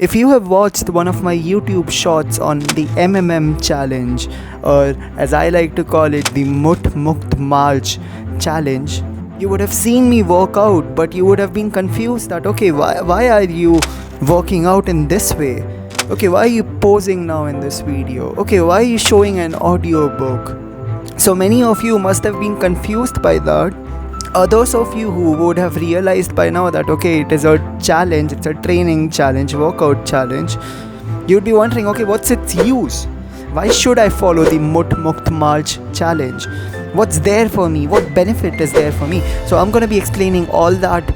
If you have watched one of my YouTube shorts on the challenge, or as I like to call it, the Muth Mukt March challenge, you would have seen me work out, but you would have been confused that, okay, why are you working out in this way? Okay, why are you posing now in this video? Okay, why are you showing an audiobook? So many of you must have been confused by that. Others of you who would have realized by now that, okay, it is a challenge, it's a training challenge, workout challenge, you'd be wondering, okay, what's its use? Why should I follow the Muth Mukt March challenge? What's there for me? What benefit is there for me? So I'm going to be explaining all that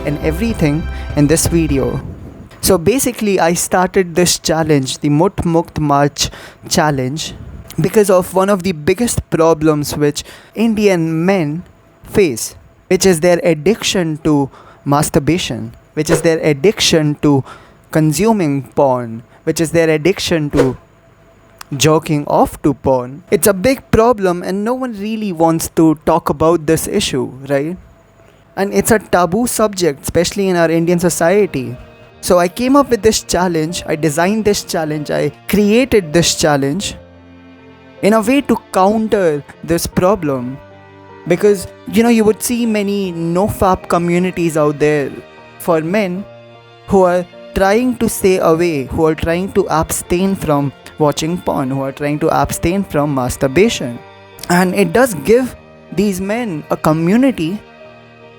and everything in this video. So basically, I started this challenge, the Muth Mukt March challenge, because of one of the biggest problems which Indian men face, which is their addiction to masturbation, which is their addiction to consuming porn, which is their addiction to jerking off to porn. It's a big problem and no one really wants to talk about this issue, right? And it's a taboo subject, especially in our Indian society. So I came up with this challenge, I designed this challenge, I created this challenge in a way to counter this problem. Because, you would see many no-fap communities out there for men who are trying to stay away, who are trying to abstain from watching porn, who are trying to abstain from masturbation. And it does give these men a community,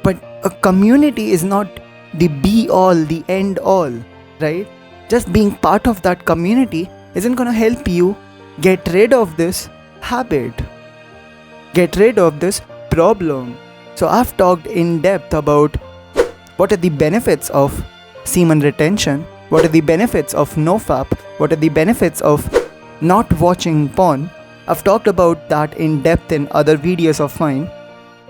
but a community is not the be-all, the end-all, right? Just being part of that community isn't going to help you get rid of this habit, get rid of this problem. So I've talked in depth about what are the benefits of semen retention, what are the benefits of nofap, what are the benefits of not watching porn. I've talked about that in depth in other videos of mine.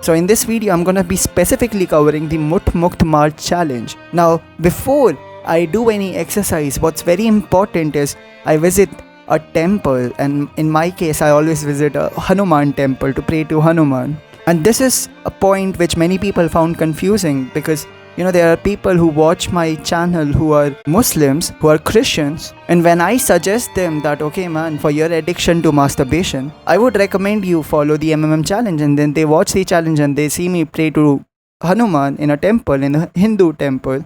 So in this video, I'm gonna be specifically covering the Muth Mukt March challenge. Now, before I do any exercise, what's very important is I visit a temple, and in my case, I always visit a Hanuman temple to pray to Hanuman. And this is a point which many people found confusing because, there are people who watch my channel who are Muslims, who are Christians. And when I suggest them that, okay, man, for your addiction to masturbation, I would recommend you follow the challenge. And then they watch the challenge and they see me pray to Hanuman in a temple, in a Hindu temple.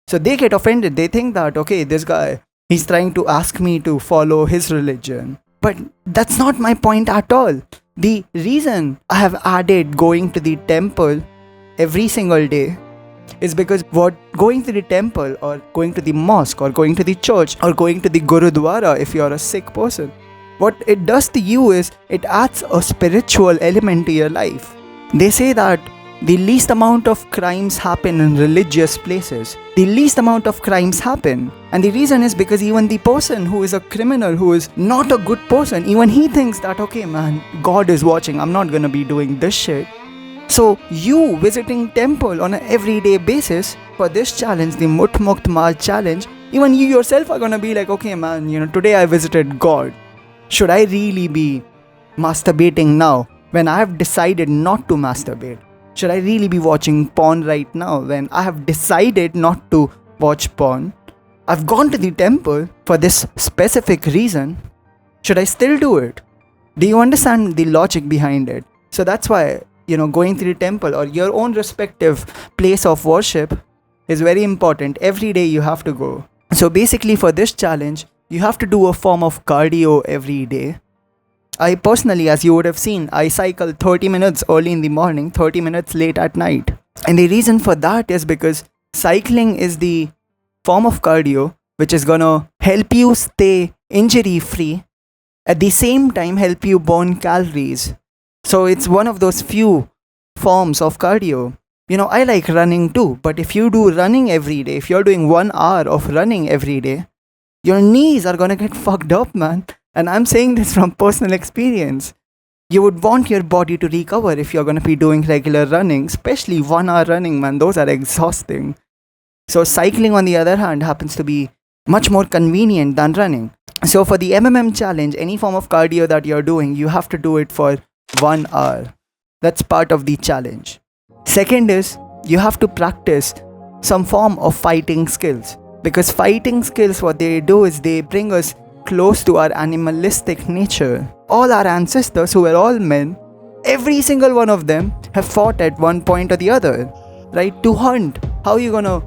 So they get offended. They think that, okay, this guy, he's trying to ask me to follow his religion. But that's not my point at all. The reason I have added going to the temple every single day is because what going to the temple or going to the mosque or going to the church or going to the Gurudwara if you're a Sikh person, what it does to you is it adds a spiritual element to your life. They say that the least amount of crimes happen in religious places. The least amount of crimes happen. And the reason is because even the person who is a criminal, who is not a good person, even he thinks that, okay, man, God is watching. I'm not gonna be doing this shit. So you visiting temple on an everyday basis for this challenge, the Muth Mukt March challenge, even you yourself are gonna be like, okay, man, today I visited God. Should I really be masturbating now when I have decided not to masturbate? Should I really be watching porn right now when I have decided not to watch porn? I've gone to the temple for this specific reason. Should I still do it? Do you understand the logic behind it? So that's why, going to the temple or your own respective place of worship is very important. Every day you have to go. So basically for this challenge, you have to do a form of cardio every day. I personally, as you would have seen, I cycle 30 minutes early in the morning, 30 minutes late at night. And the reason for that is because cycling is the form of cardio which is gonna help you stay injury free, at the same time help you burn calories. So it's one of those few forms of cardio. I like running too, but if you do running every day, if you're doing 1 hour of running every day, your knees are gonna get fucked up, man. And I'm saying this from personal experience. You would want your body to recover if you're going to be doing regular running, especially 1 hour running, man. Those are exhausting. So cycling, on the other hand, happens to be much more convenient than running. So for the challenge, any form of cardio that you're doing, you have to do it for 1 hour. That's part of the challenge. Second is, you have to practice some form of fighting skills. Because fighting skills, what they do is they bring us close to our animalistic nature. All our ancestors, who were all men, every single one of them have fought at one point or the other, right? To hunt. How are you gonna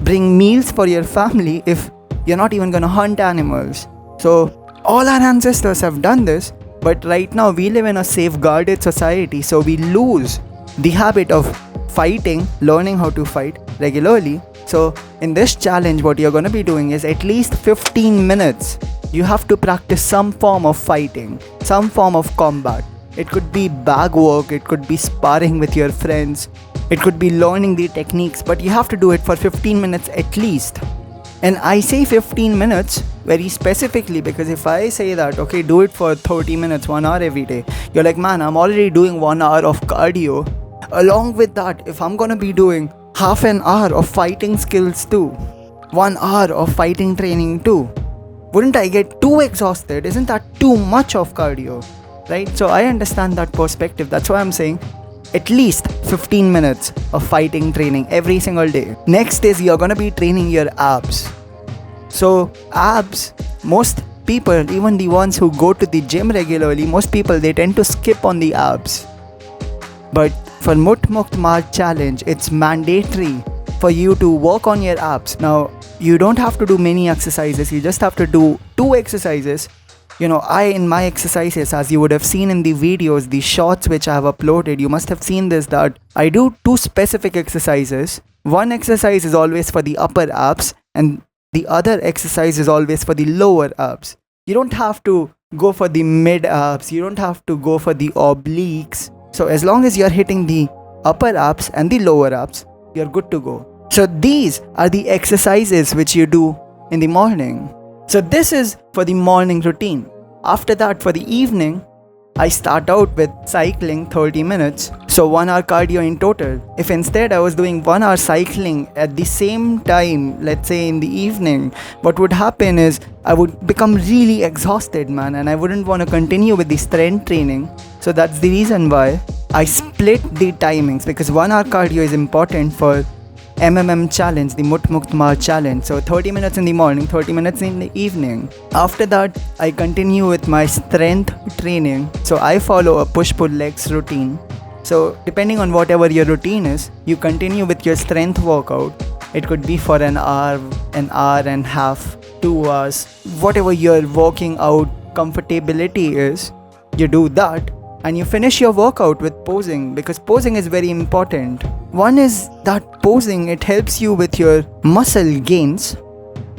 bring meals for your family if you're not even gonna hunt animals? So all our ancestors have done this, but right now we live in a safeguarded society, so we lose the habit of fighting, learning how to fight regularly. So in this challenge, what you're gonna be doing is at least 15 minutes. You have to practice some form of fighting, some form of combat. It could be bag work, it could be sparring with your friends, it could be learning the techniques, but you have to do it for 15 minutes at least. And I say 15 minutes very specifically because if I say that, okay, do it for 30 minutes, 1 hour every day, you're like, man, I'm already doing 1 hour of cardio. Along with that, if I'm gonna be doing half an hour of fighting skills too, 1 hour of fighting training too, wouldn't I get too exhausted? Isn't that too much of cardio? Right? So I understand that perspective. That's why I'm saying at least 15 minutes of fighting training every single day. Next is you're gonna be training your abs. So abs, most people, even the ones who go to the gym regularly, most people, they tend to skip on the abs. But for Muth Mukt March challenge, it's mandatory for you to work on your abs. Now, you don't have to do many exercises, you just have to do 2 exercises. In my exercises, as you would have seen in the videos, the shorts which I have uploaded, you must have seen this, that I do 2 specific exercises. One exercise is always for the upper abs and the other exercise is always for the lower abs. You don't have to go for the mid abs, you don't have to go for the obliques. So as long as you're hitting the upper abs and the lower abs, you're good to go. So these are the exercises which you do in the morning. So this is for the morning routine. After that, for the evening, I start out with cycling 30 minutes. So 1 hour cardio in total. If instead I was doing 1 hour cycling at the same time, let's say in the evening, what would happen is I would become really exhausted, man, and I wouldn't want to continue with the strength training. So that's the reason why I split the timings, because 1 hour cardio is important for challenge, the Muth Mukt March challenge. So 30 minutes in the morning, 30 minutes in the evening. After that, I continue with my strength training. So I follow a push-pull legs routine. So depending on whatever your routine is, you continue with your strength workout. It could be for an hour and a half, 2 hours, whatever your working out comfortability is, you do that. And you finish your workout with posing, because posing is very important. One is that posing, it helps you with your muscle gains.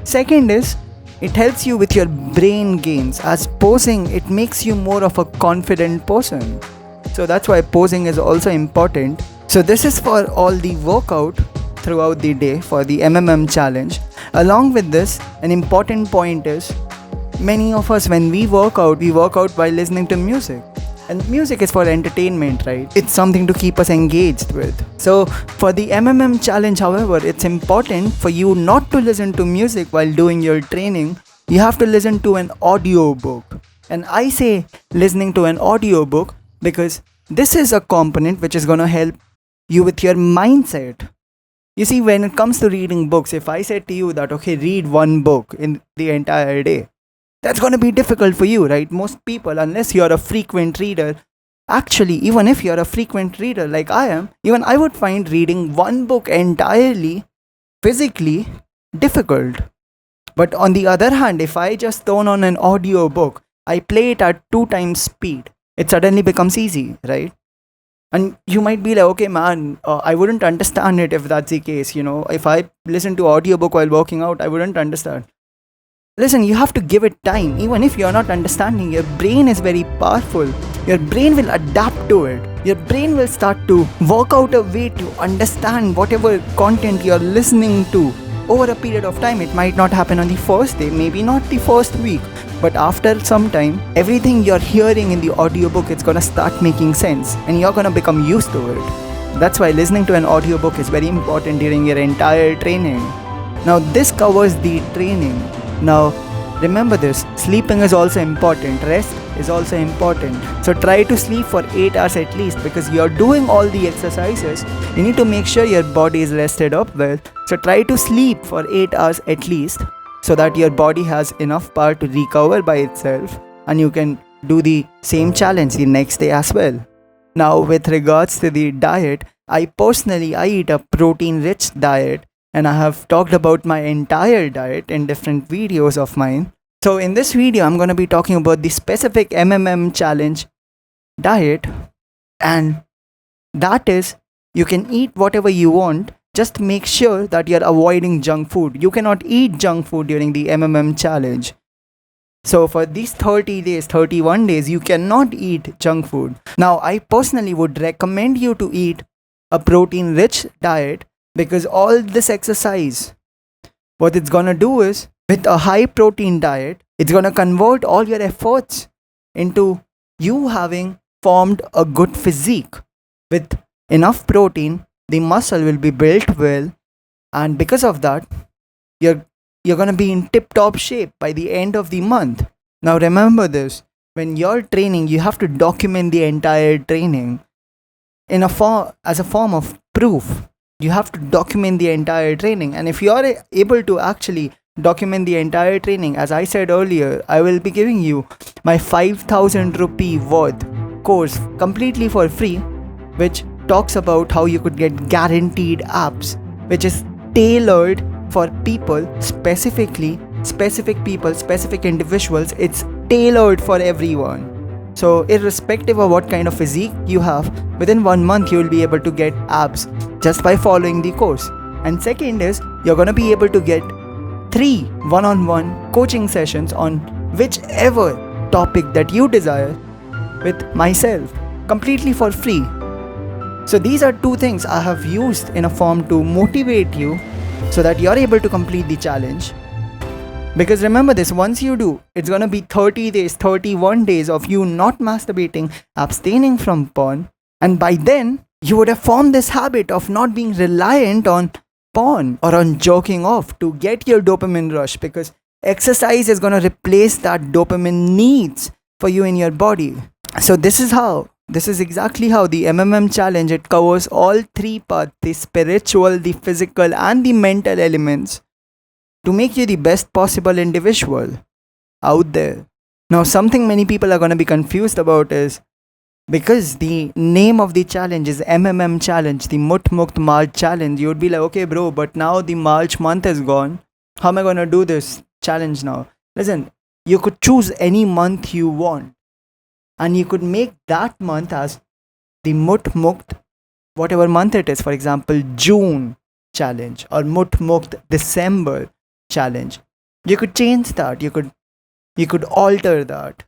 Second is, it helps you with your brain gains. As posing, it makes you more of a confident person. So that's why posing is also important. So this is for all the workout throughout the day for the challenge. Along with this, an important point is, many of us, when we work out while listening to music. And music is for entertainment, right? It's something to keep us engaged with. So for the challenge, however, it's important for you not to listen to music while doing your training. You have to listen to an audio book. And I say listening to an audio book because this is a component which is going to help you with your mindset. You see, when it comes to reading books, if I said to you that, okay, read 1 book in the entire day, that's going to be difficult for you, right? Most people, unless you're a frequent reader, actually, even if you're a frequent reader like I am, even I would find reading 1 book entirely physically difficult. But on the other hand, if I just turn on an audio book, I play it at 2 times speed, it suddenly becomes easy, right? And you might be like, okay, man, I wouldn't understand it if that's the case. If I listen to audiobook while working out, I wouldn't understand. Listen, you have to give it time. Even if you're not understanding, your brain is very powerful. Your brain will adapt to it. Your brain will start to work out a way to understand whatever content you're listening to. Over a period of time, it might not happen on the first day, maybe not the first week. But after some time, everything you're hearing in the audiobook, it's gonna start making sense. And you're gonna become used to it. That's why listening to an audiobook is very important during your entire training. Now, this covers the training. Now, Remember this, sleeping is also important, rest is also important. So try to sleep for 8 hours at least, because you're doing all the exercises. You need to make sure your body is rested up well. So try to sleep for 8 hours at least, so that your body has enough power to recover by itself and you can do the same challenge the next day as well. Now, with regards to the diet, I eat a protein rich diet, and I have talked about my entire diet in different videos of mine. So in this video, I'm going to be talking about the specific MMM challenge diet, and that is, you can eat whatever you want. Just make sure that you're avoiding junk food. You cannot eat junk food during the MMM challenge. So for these 30 days, 31 days, you cannot eat junk food. Now, I personally would recommend you to eat a protein rich diet, because all this exercise, what it's gonna do is, with a high protein diet, it's gonna convert all your efforts into you having formed a good physique. With enough protein, the muscle will be built well, and because of that, you're gonna be in tip-top shape by the end of the month. Now remember this, when you're training, you have to document the entire training in as a form of proof. You have to document the entire training, and if you are able to actually document the entire training, as I said earlier, I will be giving you my 5,000 rupee worth course completely for free, which talks about how you could get guaranteed abs, which is tailored for people, specific people, specific individuals. It's tailored for everyone. So irrespective of what kind of physique you have, within 1 month you will be able to get abs just by following the course. And second is, you're going to be able to get 3 one-on-one coaching sessions on whichever topic that you desire with myself, completely for free. So these are 2 things I have used in a form to motivate you, so that you're able to complete the challenge. Because remember this, once you do, it's gonna be 30 days, 31 days of you not masturbating, abstaining from porn, and by then, you would have formed this habit of not being reliant on porn or on jerking off to get your dopamine rush, because exercise is gonna replace that dopamine needs for you in your body. So this is exactly how the MMM challenge, it covers all 3 parts, the spiritual, the physical and the mental elements, to make you the best possible individual out there. Now, something many people are going to be confused about is, because the name of the challenge is MMM challenge, the Muth Mukt March challenge, you would be like, okay bro, but now the March month is gone. How am I going to do this challenge now? Listen, you could choose any month you want, and you could make that month as the Muth Mukt, whatever month it is. For example, June challenge or Muth Mukt December challenge. You could change that. You could alter that.